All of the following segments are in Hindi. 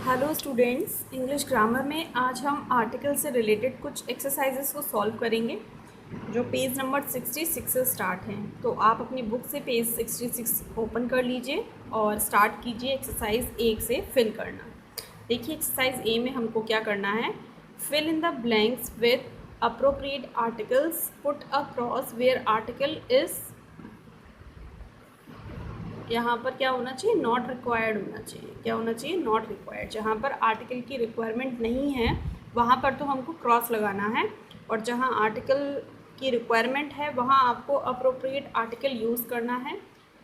हेलो स्टूडेंट्स, इंग्लिश ग्रामर में आज हम आर्टिकल से रिलेटेड कुछ एक्सरसाइजेस को सॉल्व करेंगे जो पेज नंबर 66 से स्टार्ट हैं। तो आप अपनी बुक से पेज 66 ओपन कर लीजिए और स्टार्ट कीजिए एक्सरसाइज 1 से फिल करना। देखिए एक्सरसाइज ए में हमको क्या करना है, fill in the blanks with appropriate articles, put a cross where article is, यहाँ पर क्या होना चाहिए, नॉट रिक्वायर्ड होना चाहिए। क्या होना चाहिए, नॉट रिक्वायर्ड। जहाँ पर आर्टिकल की रिक्वायरमेंट नहीं है वहाँ पर तो हमको क्रॉस लगाना है, और जहाँ आर्टिकल की रिक्वायरमेंट है वहाँ आपको अप्रोप्रिएट आर्टिकल यूज़ करना है।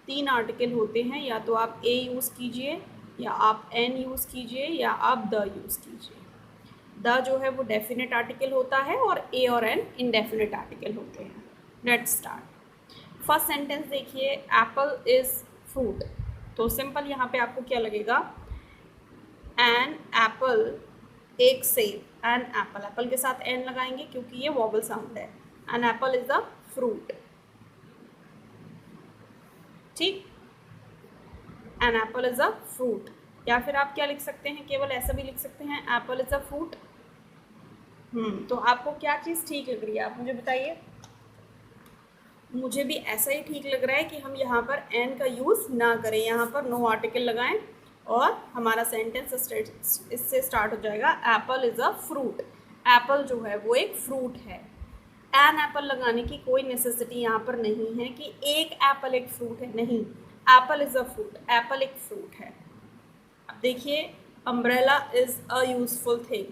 3 आर्टिकल होते हैं, या तो आप ए यूज़ कीजिए, या आप एन यूज़ कीजिए, या आप द यूज़ कीजिए। द जो है वो डेफिनेट आर्टिकल होता है और ए और एन इनडेफिनेट आर्टिकल होते हैं। Let's start. फर्स्ट सेंटेंस देखिए, एप्पल इज़ फ्रूट। तो सिंपल यहाँ पे आपको क्या लगेगा, एन एप्पल, एक सेब, एन एप्पल, एप्पल के साथ एन लगाएंगे क्योंकि ये वॉवल साउंड है। An apple is a fruit, ठीक, an apple is a fruit. या फिर आप क्या लिख सकते हैं, केवल ऐसा भी लिख सकते हैं, एप्पल इज अ फ्रूट। तो आपको क्या चीज़ ठीक लग रही है, आप मुझे बताइए। मुझे भी ऐसा ही ठीक लग रहा है कि हम यहाँ पर एन का यूज़ ना करें, यहाँ पर नो आर्टिकल लगाएं और हमारा सेंटेंस इससे स्टार्ट हो जाएगा, Apple is a fruit. Apple जो है वो एक फ्रूट है। एन एप्पल लगाने की कोई नेसेसिटी यहाँ पर नहीं है कि एक एप्पल एक फ्रूट है, नहीं, apple is a fruit, apple एक फ्रूट है। अब देखिए, umbrella is a useful thing,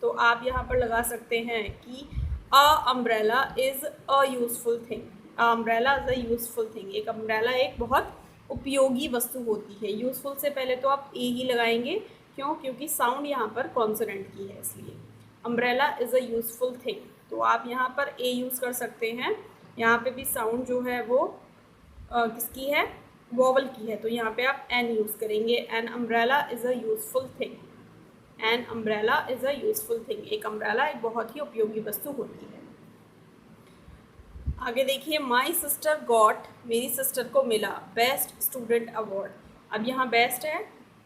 तो आप यहाँ पर लगा सकते हैं कि a umbrella is a useful thing. Umbrella is a useful thing, एक अम्ब्रेला एक बहुत उपयोगी वस्तु होती है। यूज़फुल से पहले तो आप ए ही लगाएंगे, क्यों, क्योंकि साउंड यहाँ पर कॉन्सोनेंट की है, इसलिए umbrella is a useful thing. तो आप यहाँ पर ए यूज़ कर सकते हैं। यहाँ पे भी साउंड जो है वो किसकी है, वॉवल की है, तो यहाँ पे आप एन यूज़ करेंगे। An umbrella is a useful thing, an umbrella is a useful thing, एक अम्ब्रेला एक बहुत ही उपयोगी वस्तु होती है। आगे देखिए, माई सिस्टर गॉट, मेरी सिस्टर को मिला बेस्ट स्टूडेंट अवार्ड। अब यहाँ बेस्ट है,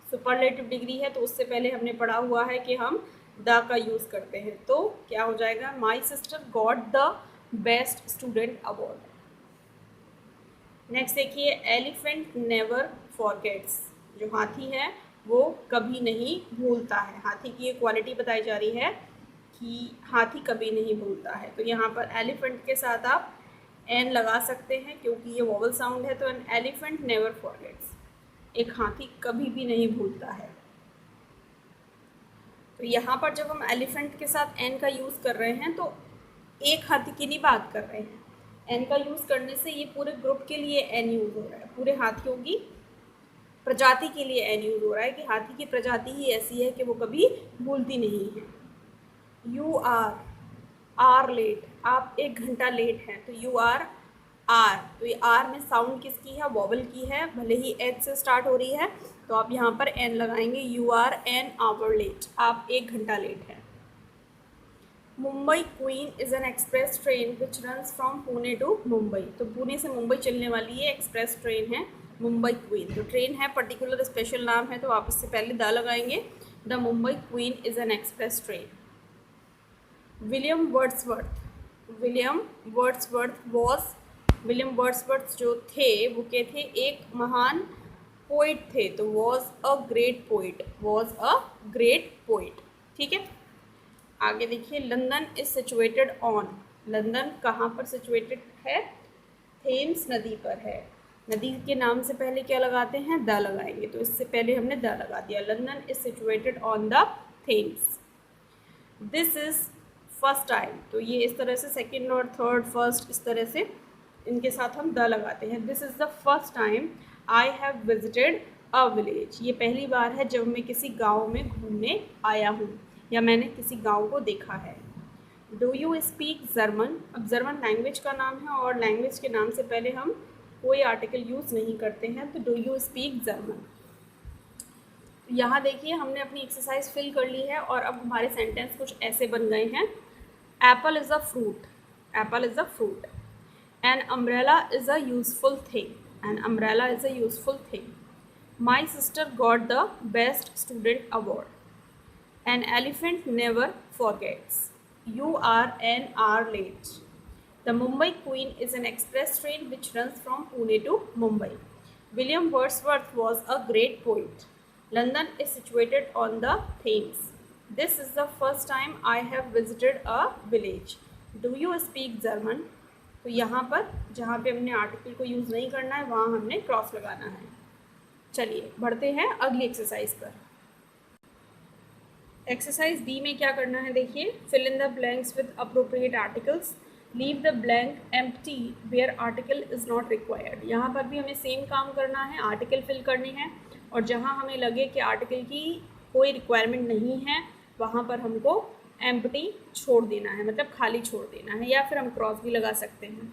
सुपरलेटिव डिग्री है, तो उससे पहले हमने पढ़ा हुआ है कि हम द का यूज़ करते हैं, तो क्या हो जाएगा, my sister got the best student award. Next देखिए, एलिफेंट नेवर फॉरगेट्स, जो हाथी है वो कभी नहीं भूलता है। हाथी की ये क्वालिटी बताई जा रही है कि हाथी कभी नहीं भूलता है, तो यहाँ पर एलिफेंट के साथ आप एन लगा सकते हैं क्योंकि ये वॉवल साउंड है। तो एन एलिफेंट नेवर फॉरगेट्स, एक हाथी कभी भी नहीं भूलता है। तो यहाँ पर जब हम एलिफेंट के साथ एन का यूज़ कर रहे हैं तो एक हाथी की नहीं बात कर रहे हैं। एन का यूज़ करने से ये पूरे ग्रुप के लिए एन यूज़ हो रहा है, पूरे हाथियों की प्रजाति के लिए एन यूज़ हो रहा है कि हाथी की प्रजाति ही ऐसी है कि वो कभी भूलती नहीं है। यू आर लेट, आप 1 घंटा लेट हैं, तो यू आर, तो ये आर में साउंड किसकी है, वॉवल की है, भले ही एच से स्टार्ट हो रही है, तो आप यहाँ पर एन लगाएंगे। You are an hour late, आप 1 घंटा लेट हैं। Mumbai queen is an express train which runs from Pune to Mumbai, तो पुणे से मुंबई चलने वाली ये एक्सप्रेस ट्रेन है मुंबई क्वीन। तो ट्रेन है, पर्टिकुलर स्पेशल नाम है, तो आप इससे पहले द लगाएंगे। The Mumbai queen is an express train. William Wordsworth, William Wordsworth जो थे वो क्या थे, एक महान पोइट थे, तो was a great poet, was a great poet, ठीक है। आगे देखिए, London is situated on, London कहाँ पर सिचुएटेड है, थेम्स नदी पर है। नदी के नाम से पहले क्या लगाते हैं, द लगाएंगे, तो इससे पहले हमने द लगा दिया। London is situated on the Thames. This is first time, तो ये इस तरह से सेकेंड और थर्ड, फर्स्ट, इस तरह से इनके साथ हम द लगाते हैं। This is the first time I have visited a village, ये पहली बार है जब मैं किसी गांव में घूमने आया हूँ या मैंने किसी गांव को देखा है। डू यू स्पीक जर्मन, अब जर्मन लैंग्वेज का नाम है और लैंग्वेज के नाम से पहले हम कोई आर्टिकल यूज़ नहीं करते हैं, तो डू यू स्पीक जर्मन। यहाँ देखिए, हमने अपनी एक्सरसाइज फिल कर ली है और अब हमारे सेंटेंस कुछ ऐसे बन गए हैं। Apple is a fruit, Apple is a fruit. An umbrella is a useful thing, an umbrella is a useful thing. My sister got the best student award, An elephant never forgets. You are an hour late. The Mumbai Queen is an express train which runs from Pune to Mumbai. William Wordsworth was a great poet. London is situated on the Thames. This is the first time I have visited a village. Do you speak German? तो यहाँ पर जहाँ पे हमने आर्टिकल को यूज़ नहीं करना है वहाँ हमने क्रॉस लगाना है। चलिए बढ़ते हैं अगली एक्सरसाइज पर। एक्सरसाइज बी में क्या करना है देखिए, fill in the blanks with appropriate articles, leave the blank empty where article is not required. यहाँ पर भी हमें सेम काम करना है, आर्टिकल फिल करने हैं और जहाँ हमें लगे कि आर्टिकल की कोई रिक्वायरमेंट नहीं है वहाँ पर हमको एम्प्टी छोड़ देना है, मतलब खाली छोड़ देना है, या फिर हम क्रॉस भी लगा सकते हैं।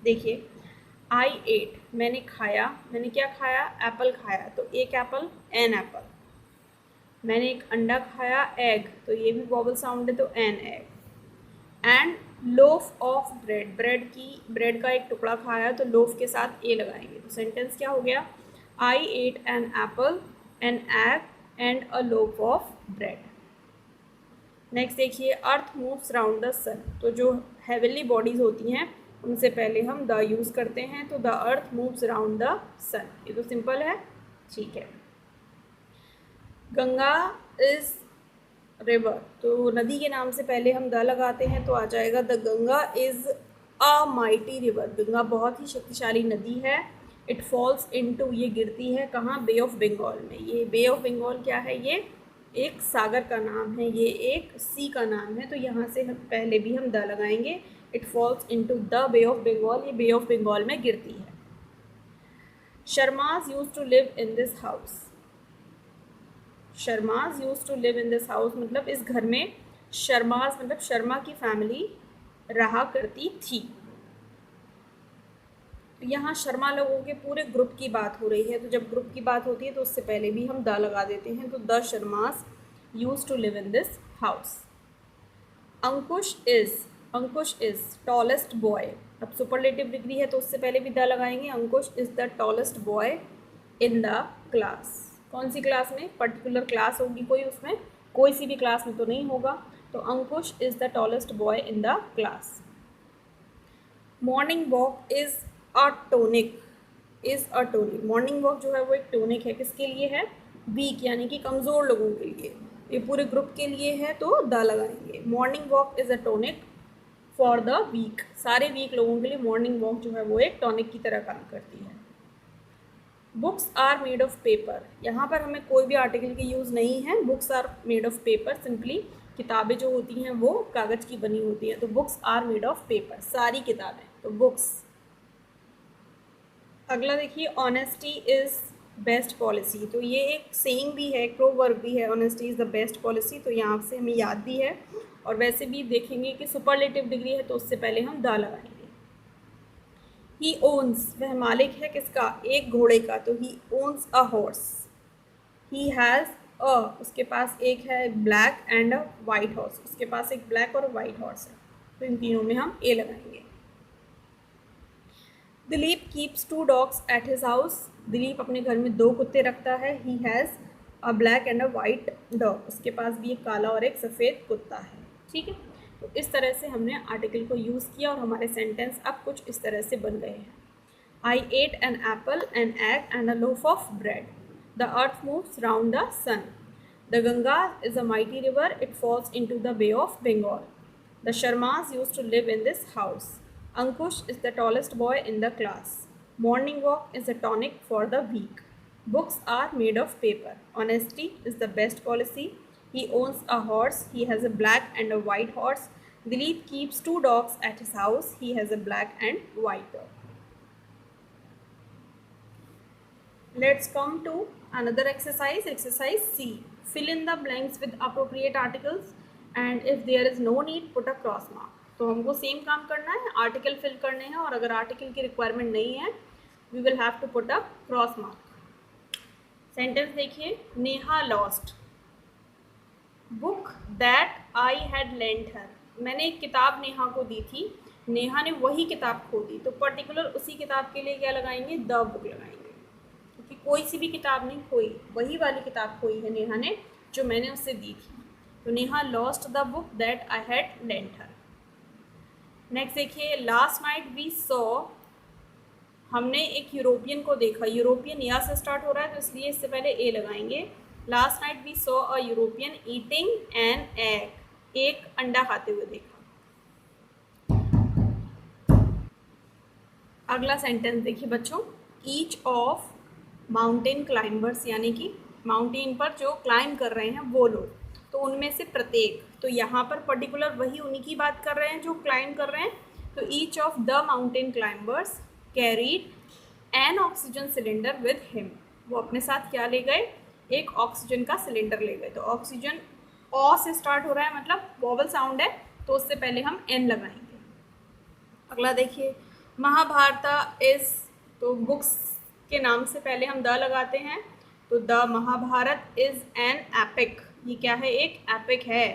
देखिए आई एट, मैंने खाया, मैंने क्या खाया, एप्पल खाया, तो एक एप्पल एन एप्पल। मैंने एक अंडा खाया, एग, तो ये भी वॉवल साउंड है तो N egg. And loaf of bread, bread का एक टुकड़ा खाया तो लोफ के साथ ए लगाएंगे, तो सेंटेंस क्या हो गया, I ate an apple an egg and a loaf of bread. Next देखिए, earth moves round the sun, तो जो हेवनली बॉडीज होती हैं उनसे पहले हम द यूज़ करते हैं, तो the earth moves round the sun, ये तो सिंपल है, ठीक है। गंगा इज रिवर, तो नदी के नाम से पहले हम द लगाते हैं तो आ जाएगा the Ganga is a mighty river, Ganga बहुत ही शक्तिशाली नदी है। इट फॉल्स इनटू, ये गिरती है कहाँ, बे ऑफ बंगाल में। ये बे ऑफ बंगाल क्या है, ये एक सागर का नाम है, ये एक सी का नाम है, तो यहाँ से हम पहले भी हम द लगाएंगे। It falls into the bay of Bengal, ये बे ऑफ बंगाल में गिरती है। Sharmas used to live in this house, Sharmas used to live in this house मतलब इस घर में शर्माज मतलब शर्मा की फैमिली रहा करती थी। तो यहाँ शर्मा लोगों के पूरे ग्रुप की बात हो रही है, तो जब ग्रुप की बात होती है तो उससे पहले भी हम द लगा देते हैं, तो the Sharmas used to live in this house. Ankush is tallest boy, अब सुपरलेटिव डिग्री है तो उससे पहले भी द लगाएंगे। Ankush is the tallest boy in the class, कौन सी क्लास में, पर्टिकुलर क्लास होगी कोई, उसमें कोई सी भी क्लास में तो नहीं होगा, तो Ankush is the tallest boy in the class. Morning walk is a tonic, morning walk जो है वो एक टॉनिक है, किसके लिए है, वीक यानी कि कमज़ोर लोगों के लिए, ये पूरे ग्रुप के लिए है तो द लगाएंगे। Morning walk is a tonic for the weak, सारे वीक लोगों के लिए मॉर्निंग वॉक जो है वो एक टॉनिक की तरह काम करती है। Books are made of paper, यहाँ पर हमें कोई भी आर्टिकल की यूज़ नहीं है, books are made of paper, simply किताबें जो होती हैं वो कागज़ की बनी होती हैं, तो books are made of paper, सारी किताबें, तो बुक्स। अगला देखिए, ऑनेस्टी इज़ बेस्ट पॉलिसी, तो ये एक सेइंग भी है, प्रोवर्ब भी है, honesty is the best policy, तो यहाँ से हमें याद भी है। और वैसे भी देखेंगे कि सुपरलेटिव डिग्री है तो उससे पहले हम द लगाएंगे। ही ओन्स, वह मालिक है किसका, एक घोड़े का, तो he owns a horse. He has a, उसके पास एक है black and a white horse, उसके पास एक ब्लैक और वाइट हॉर्स है, तो इन तीनों में हम ए लगाएंगे। Dilip keeps 2 dogs at his house, Dilip अपने घर में 2 कुत्ते रखता है। ही has a black and a white dog, उसके पास भी एक काला और एक सफ़ेद कुत्ता है, ठीक है। तो इस तरह से हमने आर्टिकल को यूज़ किया और हमारे सेंटेंस अब कुछ इस तरह से बन गए हैं। I ate an apple an egg and a loaf of bread, the earth moves round the sun, the Ganga is a mighty river, it falls into the bay of Bengal, the Sharmas used to live in this house, Ankush is the tallest boy in the class. Morning walk is a tonic for the weak. Books are made of paper. Honesty is the best policy. He owns a horse. He has a black and a white horse. Dilip keeps 2 dogs at his house. He has a black and white dog. Let's come to another exercise. Exercise C. Fill in the blanks with appropriate articles, and if there is no need, put a cross mark. तो हमको सेम काम करना है, आर्टिकल फिल करने हैं, और अगर आर्टिकल की रिक्वायरमेंट नहीं है we will have to put a cross mark. Sentence देखिए, Neha lost book that I had lent her, मैंने एक किताब नेहा को दी थी, नेहा ने वही किताब खो दी, तो पर्टिकुलर उसी किताब के लिए क्या लगाएंगे, द बुक लगाएंगे, क्योंकि कोई सी भी किताब नहीं खोई, वही वाली किताब खोई है नेहा ने जो मैंने उससे दी थी। तो Neha lost the book that I had lent her. Next देखिए, लास्ट नाइट वी सॉ, हमने एक यूरोपियन को देखा। यूरोपियन या से स्टार्ट हो रहा है तो इसलिए इससे पहले ए लगाएंगे। Last night we saw a European eating an egg, एक अंडा खाते हुए देखा। अगला सेंटेंस देखिए बच्चों, ईच ऑफ माउंटेन क्लाइंबर्स, यानी कि माउंटेन पर जो क्लाइंब कर रहे हैं वो लोग, तो उनमें से प्रत्येक, तो यहाँ पर पर्टिकुलर वही उन्हीं की बात कर रहे हैं जो क्लाइंब कर रहे हैं। तो each of the mountain climbers carried an oxygen cylinder with him, वो अपने साथ क्या ले गए, एक ऑक्सीजन का सिलेंडर ले गए। तो ऑक्सीजन ऑ से स्टार्ट हो रहा है, मतलब वॉवल साउंड है, तो उससे पहले हम एन लगाएंगे। अगला देखिए, महाभारत इज, तो बुक्स के नाम से पहले हम द लगाते हैं, तो the Mahabharata is an epic, ये क्या है, एक एपिक है।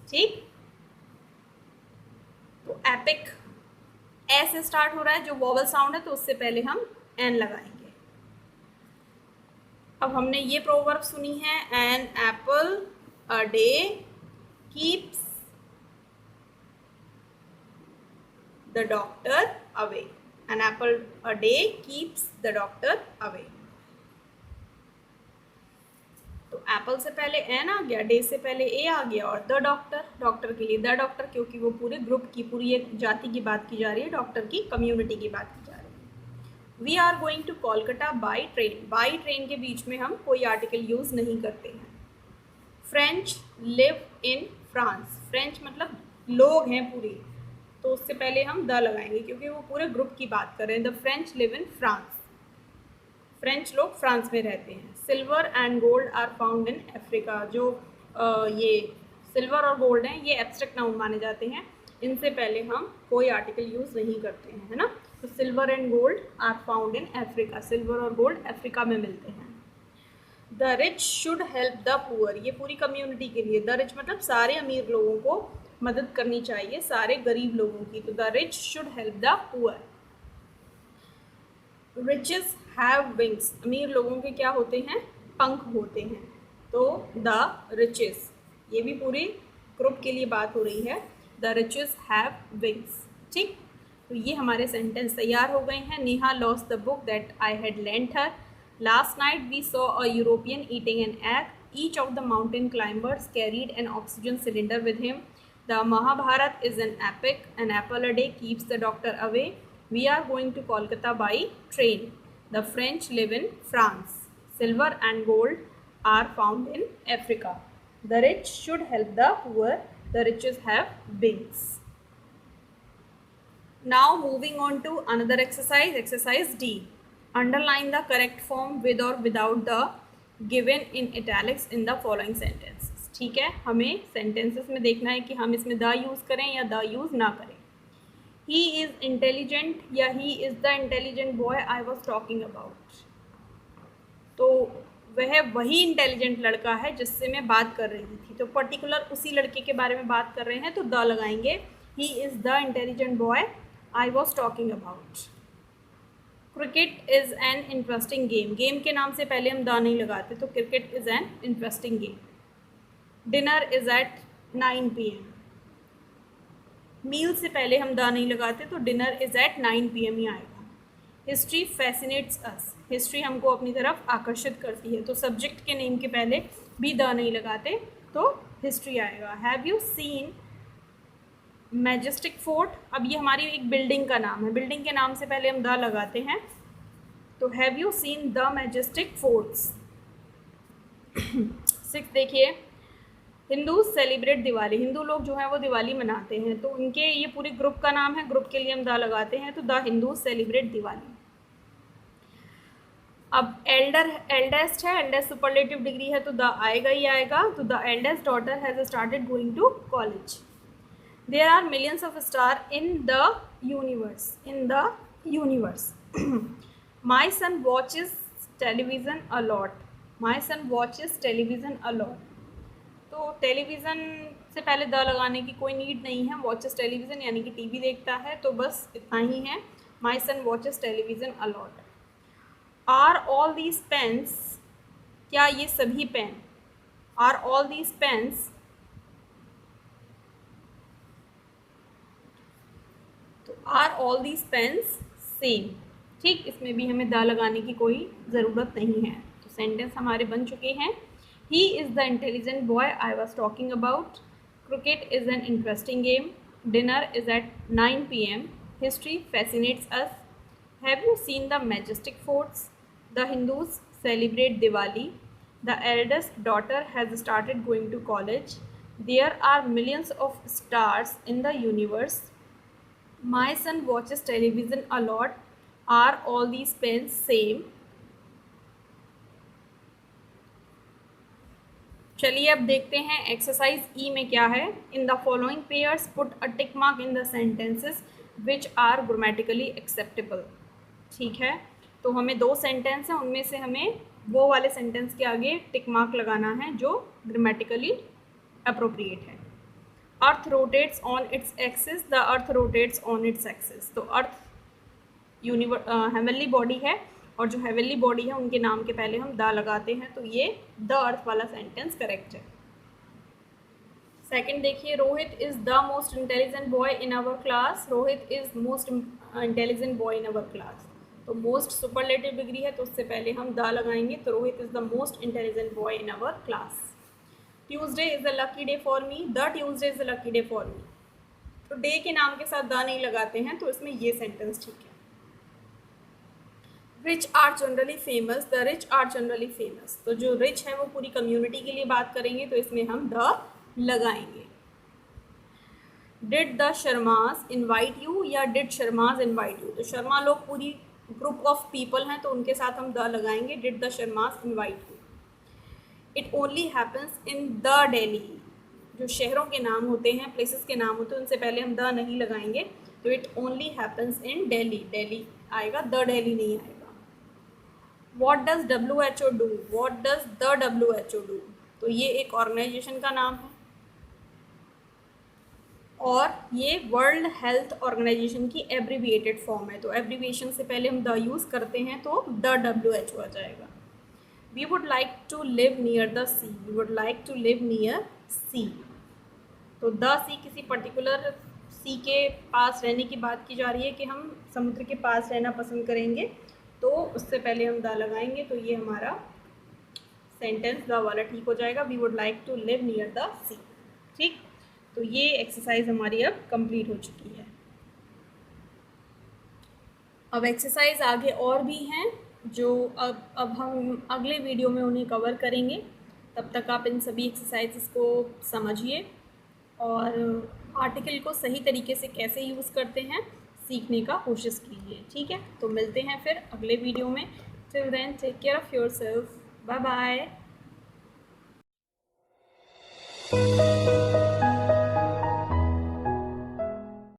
ठीक, तो एपिक ए से स्टार्ट हो रहा है, जो वॉवल साउंड है, तो उससे पहले हम एन लगाएंगे। अब हमने ये प्रोवर्ब सुनी है, an apple a day keeps the doctor away, an apple a day keeps the doctor away. तो एप्पल से पहले एन आ गया, डे से पहले ए आ गया, और द डॉक्टर, डॉक्टर के लिए द डॉक्टर, क्योंकि वो पूरे ग्रुप की, पूरी एक जाति की बात की जा रही है, डॉक्टर की कम्युनिटी की बात की जा रही है। We are going to Kolkata by train, by train के बीच में हम कोई आर्टिकल यूज़ नहीं करते हैं। French live in France, French मतलब लोग हैं पूरे, तो उससे पहले हम द लगाएंगे क्योंकि वो पूरे ग्रुप की बात कर रहे हैं। The French live in France, French लोग फ्रांस में रहते हैं। Silver and gold are found in Africa, जो ये सिल्वर और गोल्ड हैं ये एब्स्ट्रैक्ट नाउन माने जाते हैं, इनसे पहले हम कोई आर्टिकल यूज़ नहीं करते हैं, है ना। तो silver and gold are found in Africa, silver और गोल्ड अफ्रीका में मिलते हैं। The rich should help the poor, ये पूरी कम्युनिटी के लिए, द रिच मतलब सारे अमीर लोगों को मदद करनी चाहिए, सारे गरीब लोगों की, तो the rich should help the poor. Riches have wings, अमीर लोगों के क्या होते हैं, पंख होते हैं, तो द रिचेस, ये भी पूरी ग्रुप के लिए बात हो रही है, द रिचेस हैव विंग्स। ठीक, तो ये हमारे सेंटेंस तैयार हो गए हैं। Neha lost the book that I had lent her, last night we saw a European eating an egg, each of the mountain climbers carried an oxygen cylinder with him, the Mahabharata is an epic, an apple a day keeps the doctor away, we are going to Kolkata by train, the French live in France, silver and gold are found in Africa, the rich should help the poor, the riches have wings. Now moving on to another exercise, exercise D, underline the correct form with or without the given in italics in the following sentences। ठीक है, हमें sentences में देखना है कि हम इसमें the यूज़ करें या the यूज़ ना करें। He is intelligent या he is the intelligent boy I was talking about, तो वह वही इंटेलिजेंट लड़का है जिससे मैं बात कर रही थी, तो पर्टिकुलर उसी लड़के के बारे में बात कर रहे हैं, तो द लगाएंगे। He is the intelligent boy I was talking about। Cricket is an interesting game, game के नाम से पहले हम द नहीं लगाते, तो cricket is an interesting game. Dinner is at 9 PM, meal से पहले हम द नहीं लगाते, तो डिनर इज़ एट 9 PM ही आएगा। हिस्ट्री फैसिनेट्स अस, हिस्ट्री हमको अपनी तरफ आकर्षित करती है, तो सब्जेक्ट के नेम के पहले भी द नहीं लगाते, तो हिस्ट्री आएगा। Have you scene majestic fort, अब ये हमारी एक बिल्डिंग का नाम है, बिल्डिंग के नाम से पहले हम द लगाते हैं, तो have you seen the majestic forts. 6 देखिए, हिंदू सेलिब्रेट दिवाली, हिंदू लोग जो है वो दिवाली मनाते हैं, तो उनके ये पूरे ग्रुप का नाम है, ग्रुप के लिए हम द लगाते हैं, तो द हिंदू सेलिब्रेट दिवाली। अब एल्डेस्ट है, एल्डेस्ट सुपरलेटिव डिग्री है, तो द आएगा ही आएगा, तो the eldest daughter has started going to college. There are millions of star in the universe, my son watches television a lot, my son watches television a lot, तो टेलीविज़न से पहले द लगाने की कोई नीड नहीं है, वॉचेस टेलीविज़न यानी कि टीवी देखता है, तो बस इतना ही है, my son watches television a lot. Are all these pens, क्या ये सभी pen, are all these pens are all these pens same. ठीक, इसमें भी हमें द लगाने की कोई ज़रूरत नहीं है। तो सेंटेंस हमारे बन चुके हैं। He is the intelligent boy I was talking about. Cricket is an interesting game. Dinner is at 9 PM। History fascinates us. Have you seen the majestic forts? The Hindus celebrate Diwali. The eldest daughter has started going to college. There are millions of stars in the universe. My son watches television a lot. Are all these pens same? चलिए अब देखते हैं एक्सरसाइज ई में क्या है। In the following pairs put a tick mark in the sentences which are grammatically acceptable. ठीक है, तो हमें दो सेंटेंस हैं, उनमें से हमें वो वाले सेंटेंस के आगे टिक मार्क लगाना है जो ग्रामेटिकली अप्रोप्रिएट है। अर्थ rotates on its axis. The earth rotates on its axis. तो अर्थ हेवनली बॉडी है, और जो हेवनली बॉडी है उनके नाम के पहले हम द लगाते हैं, तो ये द अर्थ वाला सेंटेंस करेक्ट है। सेकंड देखिए, Rohit is the most intelligent boy in our class. Rohit is most intelligent boy in our class. तो मोस्ट सुपरलेटिव डिग्री है, तो उससे पहले हम द लगाएंगे, तो Rohit is the most intelligent boy in our class. Tuesday is the lucky day for me. The Tuesday is the lucky day for me. तो डे के नाम के साथ द नहीं लगाते हैं, तो इसमें ये सेंटेंस ठीक है। Rich are generally famous. The rich are generally famous. तो जो रिच है वो पूरी कम्युनिटी के लिए बात करेंगे, तो इसमें हम द लगाएंगे। Did the Sharma's invite you, या डिड शर्मास इनवाइट यू। तो शर्मा लोग पूरी ग्रुप ऑफ पीपल हैं, तो उनके साथ हम द लगाएंगे। Did the Sharma's invite you. It only happens in the Delhi. जो शहरों के नाम होते हैं, प्लेसेस के नाम होते हैं, उनसे पहले हम द नहीं लगाएंगे, तो it only happens in Delhi. Delhi आएगा, द दिल्ली नहीं आएगा। What does WHO do. What does the WHO do. तो ये एक ऑर्गेनाइजेशन का नाम है, और ये वर्ल्ड हेल्थ ऑर्गेनाइजेशन की एब्रीविएटेड फॉर्म है, तो एब्रीविएशन से पहले हम द यूज़ करते हैं, तो द WHO आ जाएगा। We would like to live near the sea. We would like to live near sea. तो द सी किसी पर्टिकुलर सी के पास रहने की बात की जा रही है कि हम समुद्र के पास रहना पसंद करेंगे, तो उससे पहले हम द लगाएंगे, तो ये हमारा सेंटेंस द वाला ठीक हो जाएगा। We would like to live near the sea. ठीक, तो ये एक्सरसाइज हमारी अब कंप्लीट हो चुकी है। अब एक्सरसाइज आगे और भी हैं, जो अब हम अगले वीडियो में उन्हें कवर करेंगे। तब तक आप इन सभी एक्सरसाइजेस को समझिए और आर्टिकल को सही तरीके से कैसे यूज़ करते हैं सीखने का कोशिश कीजिए। ठीक है, तो मिलते हैं फिर अगले वीडियो में। Till then take care of yourself. Bye bye.